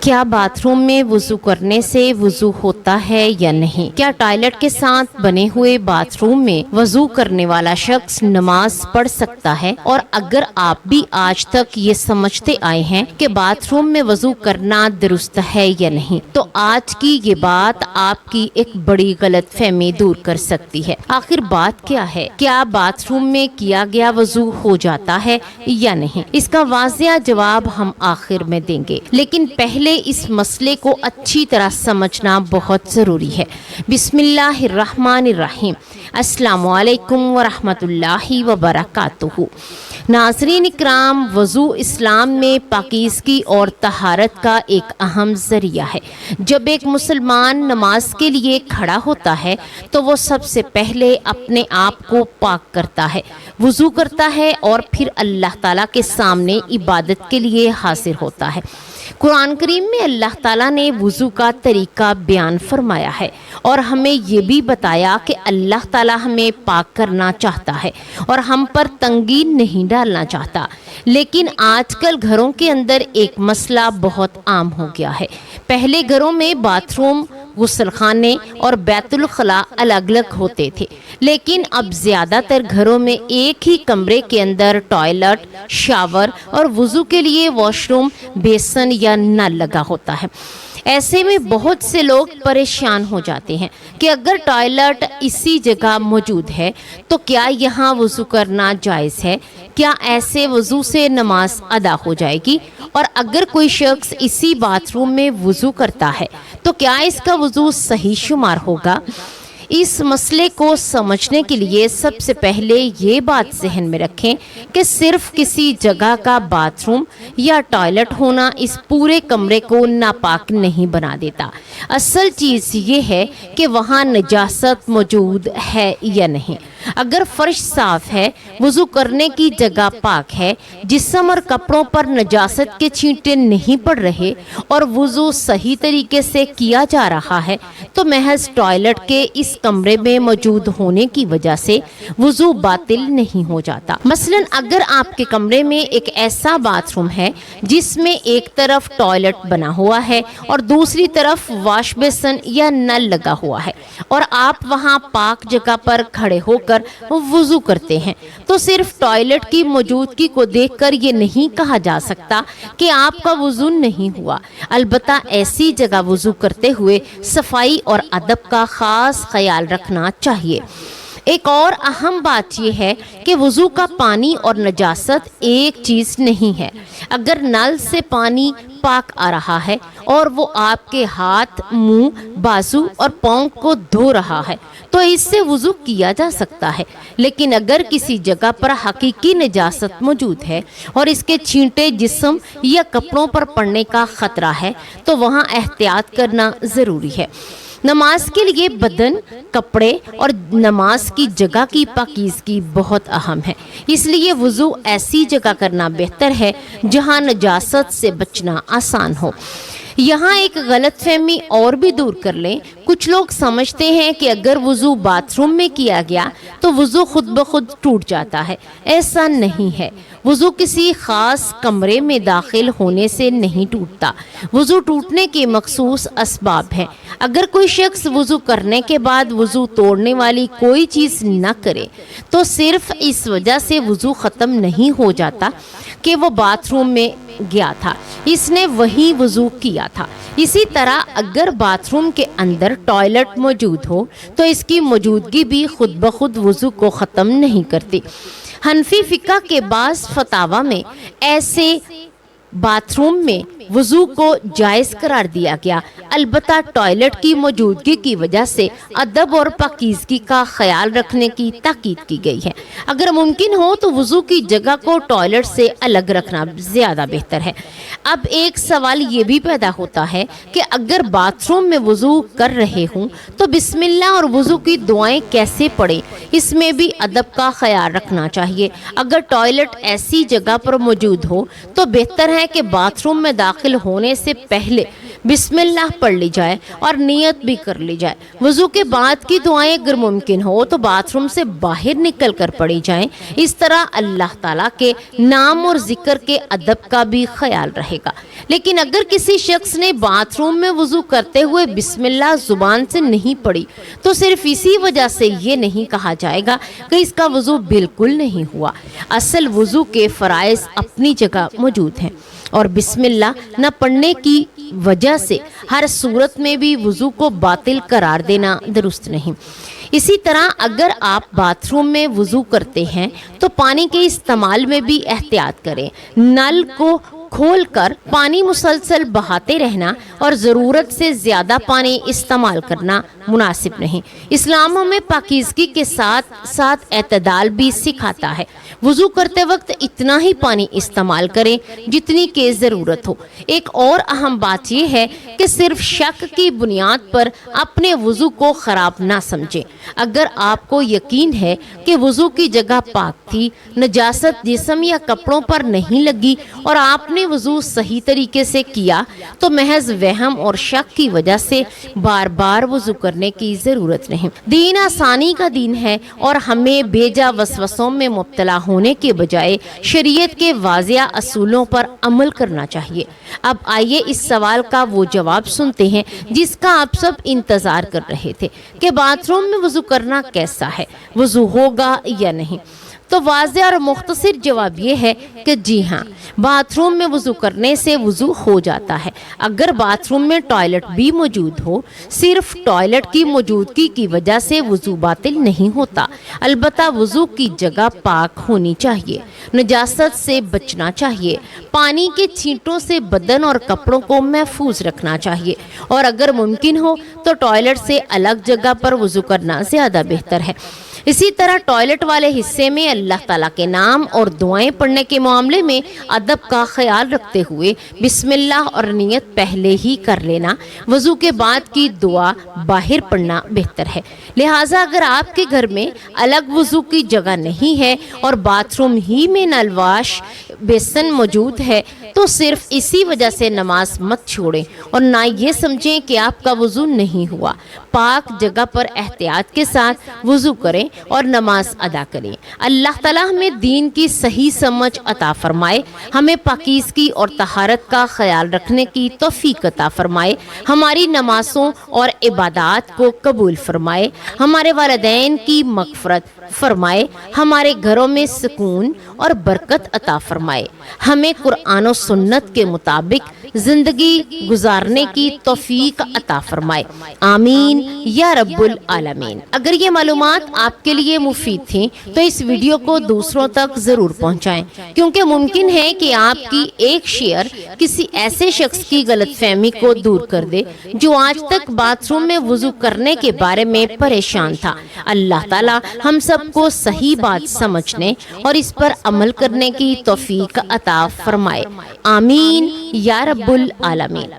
کیا bath room میں وضو کرنے سے وضو ہوتا ہے یا نہیں؟ کیا ٹوائلٹ کے ساتھ بنے ہوئے باتھ روم میں وضو کرنے والا شخص نماز پڑھ سکتا ہے؟ اور اگر آپ بھی آج تک یہ سمجھتے آئے ہیں کہ باتھ روم میں وضو کرنا درست ہے یا نہیں، تو آج کی یہ بات آپ کی ایک بڑی غلط فہمی دور کر سکتی ہے۔ آخر بات کیا ہے؟ کیا باتھ روم میں کیا گیا وضو ہو جاتا ہے یا نہیں؟ اس کا واضح جواب ہم آخر میں دیں گے، لیکن پہلے اس مسئلے کو اچھی طرح سمجھنا بہت ضروری ہے۔ بسم اللہ الرحمن الرحیم۔ السلام علیکم ورحمۃ اللہ وبرکاتہ۔ ناظرین اکرام، وضو اسلام میں پاکیزگی اور طہارت کا ایک اہم ذریعہ ہے۔ جب ایک مسلمان نماز کے لیے کھڑا ہوتا ہے تو وہ سب سے پہلے اپنے آپ کو پاک کرتا ہے، وضو کرتا ہے اور پھر اللہ تعالیٰ کے سامنے عبادت کے لیے حاضر ہوتا ہے۔ قرآن کریم میں اللہ تعالیٰ نے وضو کا طریقہ بیان فرمایا ہے اور ہمیں یہ بھی بتایا کہ اللہ تعالیٰ ہمیں پاک کرنا چاہتا ہے اور ہم پر تنگی نہیں ڈالنا چاہتا۔ لیکن آج کل گھروں کے اندر ایک مسئلہ بہت عام ہو گیا ہے۔ پہلے گھروں میں باتھ روم، غسل خانے اور بیت الخلاء الگ الگ ہوتے تھے، لیکن اب زیادہ تر گھروں میں ایک ہی کمرے کے اندر ٹوائلٹ، شاور اور وضو کے لیے واش روم، بیسن یا نل لگا ہوتا ہے۔ ایسے میں بہت سے لوگ پریشان ہو جاتے ہیں کہ اگر ٹوائلٹ اسی جگہ موجود ہے تو کیا یہاں وضو کرنا جائز ہے؟ کیا ایسے وضو سے نماز ادا ہو جائے گی؟ اور اگر کوئی شخص اسی باتھ روم میں وضو کرتا ہے تو کیا اس کا وضو صحیح شمار ہوگا؟ اس مسئلے کو سمجھنے کے لیے سب سے پہلے یہ بات ذہن میں رکھیں کہ صرف کسی جگہ کا باتھ روم یا ٹوائلٹ ہونا اس پورے کمرے کو ناپاک نہیں بنا دیتا۔ اصل چیز یہ ہے کہ وہاں نجاست موجود ہے یا نہیں۔ اگر فرش صاف ہے، وضو کرنے کی جگہ پاک ہے، جسم اور کپڑوں پر نجاست کے چھینٹے نہیں پڑ رہے اور وضو صحیح طریقے سے کیا جا رہا ہے، تو محض ٹوائلٹ کے اس کمرے میں موجود ہونے کی وجہ سے وضو باطل نہیں ہو جاتا۔ مثلا اگر آپ کے کمرے میں ایک ایسا باتھ روم ہے جس میں ایک طرف ٹوائلٹ بنا ہوا ہے اور دوسری طرف واش بیسن یا نل لگا ہوا ہے اور آپ وہاں پاک جگہ پر کھڑے ہو کر وضو کرتے ہیں، تو صرف ٹوائلٹ کی موجودگی کو دیکھ کر یہ نہیں کہا جا سکتا کہ آپ کا وضو نہیں ہوا۔ البتہ ایسی جگہ وضو کرتے ہوئے صفائی اور ادب کا خاص خیال رکھنا چاہیے۔ ایک اور اہم بات یہ ہے کہ وضو کا پانی اور نجاست ایک چیز نہیں ہے۔ اگر نل سے پانی پاک آ رہا ہے اور وہ آپ کے ہاتھ، منہ، بازو اور پاؤں کو دھو رہا ہے تو اس سے وضو کیا جا سکتا ہے، لیکن اگر کسی جگہ پر حقیقی نجاست موجود ہے اور اس کے چھینٹے جسم یا کپڑوں پر پڑنے کا خطرہ ہے تو وہاں احتیاط کرنا ضروری ہے۔ نماز کے لیے بدن، کپڑے اور نماز کی جگہ کی پاکیزگی بہت اہم ہے، اس لیے وضو ایسی جگہ کرنا بہتر ہے جہاں نجاست سے بچنا آسان ہو۔ یہاں ایک غلط فہمی اور بھی دور کر لیں۔ کچھ لوگ سمجھتے ہیں کہ اگر وضو باتھ روم میں کیا گیا تو وضو خود بخود ٹوٹ جاتا ہے۔ ایسا نہیں ہے۔ وضو کسی خاص کمرے میں داخل ہونے سے نہیں ٹوٹتا۔ وضو ٹوٹنے کے مخصوص اسباب ہیں۔ اگر کوئی شخص وضو کرنے کے بعد وضو توڑنے والی کوئی چیز نہ کرے تو صرف اس وجہ سے وضو ختم نہیں ہو جاتا کہ وہ باتھ روم میں گیا تھا، اس نے وہی وضو کیا تھا۔ اسی طرح اگر باتھ روم کے اندر ٹوائلٹ موجود ہو تو اس کی موجودگی بھی خود بخود وضو کو ختم نہیں کرتی۔ حنفی فقہ کے بعض فتاوی میں ایسے باتھ روم میں وضو کو جائز قرار دیا گیا، البتہ ٹوائلٹ کی موجودگی کی وجہ سے ادب اور پاکیزگی کا خیال رکھنے کی تاکید کی گئی ہے۔ اگر ممکن ہو تو وضو کی جگہ کو ٹوائلٹ سے الگ رکھنا زیادہ بہتر ہے۔ اب ایک سوال یہ بھی پیدا ہوتا ہے کہ اگر باتھ روم میں وضو کر رہے ہوں تو بسم اللہ اور وضو کی دعائیں کیسے پڑھیں؟ اس میں بھی ادب کا خیال رکھنا چاہیے۔ اگر ٹوائلٹ ایسی جگہ پر موجود ہو تو بہتر ہے کہ باتھ روم میں داخل ہونے سے پہلے بسم اللہ پڑھ لی جائے اور نیت بھی کر لی جائے۔ وضو کے بعد کی دعائیں اگر ممکن ہو تو باتھ روم سے باہر نکل کر پڑھی جائیں۔ اس طرح اللہ تعالیٰ کے نام اور ذکر کے ادب کا بھی خیال رہے گا۔ لیکن اگر کسی شخص نے باتھ روم میں وضو کرتے ہوئے بسم اللہ زبان سے نہیں پڑھی تو صرف اسی وجہ سے یہ نہیں کہا جائے گا کہ اس کا وضو بالکل نہیں ہوا۔ اصل وضو کے فرائض اپنی جگہ موجود ہیں اور بسم اللہ نہ پڑھنے کی وجہ سے ہر صورت میں بھی وضو کو باطل قرار دینا درست نہیں۔ اسی طرح اگر آپ باتھ روم میں وضو کرتے ہیں تو پانی کے استعمال میں بھی احتیاط کریں۔ نل کو کھول کر پانی مسلسل بہاتے رہنا اور ضرورت سے زیادہ پانی استعمال کرنا مناسب نہیں۔ اسلام ہمیں پاکیزگی کے ساتھ ساتھ اعتدال بھی سکھاتا ہے۔ وضو کرتے وقت اتنا ہی پانی استعمال کریں جتنی کی ضرورت ہو۔ ایک اور اہم بات یہ ہے کہ صرف شک کی بنیاد پر اپنے وضو کو خراب نہ سمجھیں۔ اگر آپ کو یقین ہے کہ وضو کی جگہ پاک تھی، نجاست جسم یا کپڑوں پر نہیں لگی اور آپ نے وضو صحیح طریقے سے کیا تو محض وہم اور شک کی وجہ سے بار بار وضو کرنے کی ضرورت نہیں۔ دین آسانی کا دین ہے اور ہمیں بیجا وسوسوں میں مبتلا ہونے کے بجائے شریعت کے واضح اصولوں پر عمل کرنا چاہیے۔ اب آئیے اس سوال کا وہ جواب سنتے ہیں جس کا آپ سب انتظار کر رہے تھے کہ باتھ روم میں وضو کرنا کیسا ہے، وضو ہوگا یا نہیں؟ تو واضح اور مختصر جواب یہ ہے کہ جی ہاں، باتھ روم میں وضو کرنے سے وضو ہو جاتا ہے۔ اگر باتھ روم میں ٹوائلٹ بھی موجود ہو، صرف ٹوائلٹ کی موجودگی کی وجہ سے وضو باطل نہیں ہوتا۔ البتہ وضو کی جگہ پاک ہونی چاہیے، نجاست سے بچنا چاہیے، پانی کے چھینٹوں سے بدن اور کپڑوں کو محفوظ رکھنا چاہیے اور اگر ممکن ہو تو ٹوائلٹ سے الگ جگہ پر وضو کرنا زیادہ بہتر ہے۔ اسی طرح ٹوائلٹ والے حصے میں اللہ تعالیٰ کے نام اور دعائیں پڑھنے کے معاملے میں ادب کا خیال رکھتے ہوئے بسم اللہ اور نیت پہلے ہی کر لینا، وضو کے بعد کی دعا باہر پڑھنا بہتر ہے۔ لہٰذا اگر آپ کے گھر میں الگ وضو کی جگہ نہیں ہے اور باتھ روم ہی میں نل واش بیسن موجود ہے تو صرف اسی وجہ سے نماز مت چھوڑیں اور نہ یہ سمجھیں کہ آپ کا وضو نہیں ہوا۔ پاک جگہ پر احتیاط کے ساتھ وضو کریں اور نماز ادا کریں۔ اللہ تعالیٰ ہمیں دین کی صحیح سمجھ عطا فرمائے، ہمیں پاکیزگی اور طہارت کا خیال رکھنے کی توفیق عطا فرمائے، ہماری نمازوں اور عبادات کو قبول فرمائے، ہمارے والدین کی مغفرت فرمائے، ہمارے گھروں میں سکون اور برکت عطا فرمائے، ہمیں قرآن و سنت کے مطابق زندگی گزارنے کی توفیق عطا فرمائے، آمین یا رب العالمین۔ اگر یہ معلومات آپ کے لیے مفید تھیں تو اس ویڈیو کو دوسروں تک ضرور پہنچائیں، کیونکہ ممکن ہے کہ آپ کی ایک شیئر کسی ایسے شخص کی غلط فہمی کو دور کر دے جو آج تک باتھ روم میں وضو کرنے کے بارے میں پریشان تھا۔ اللہ تعالیٰ ہم سب کو صحیح بات سمجھنے اور اس پر عمل کرنے کی توفیق عطا فرمائے، آمین یا رب العالمین۔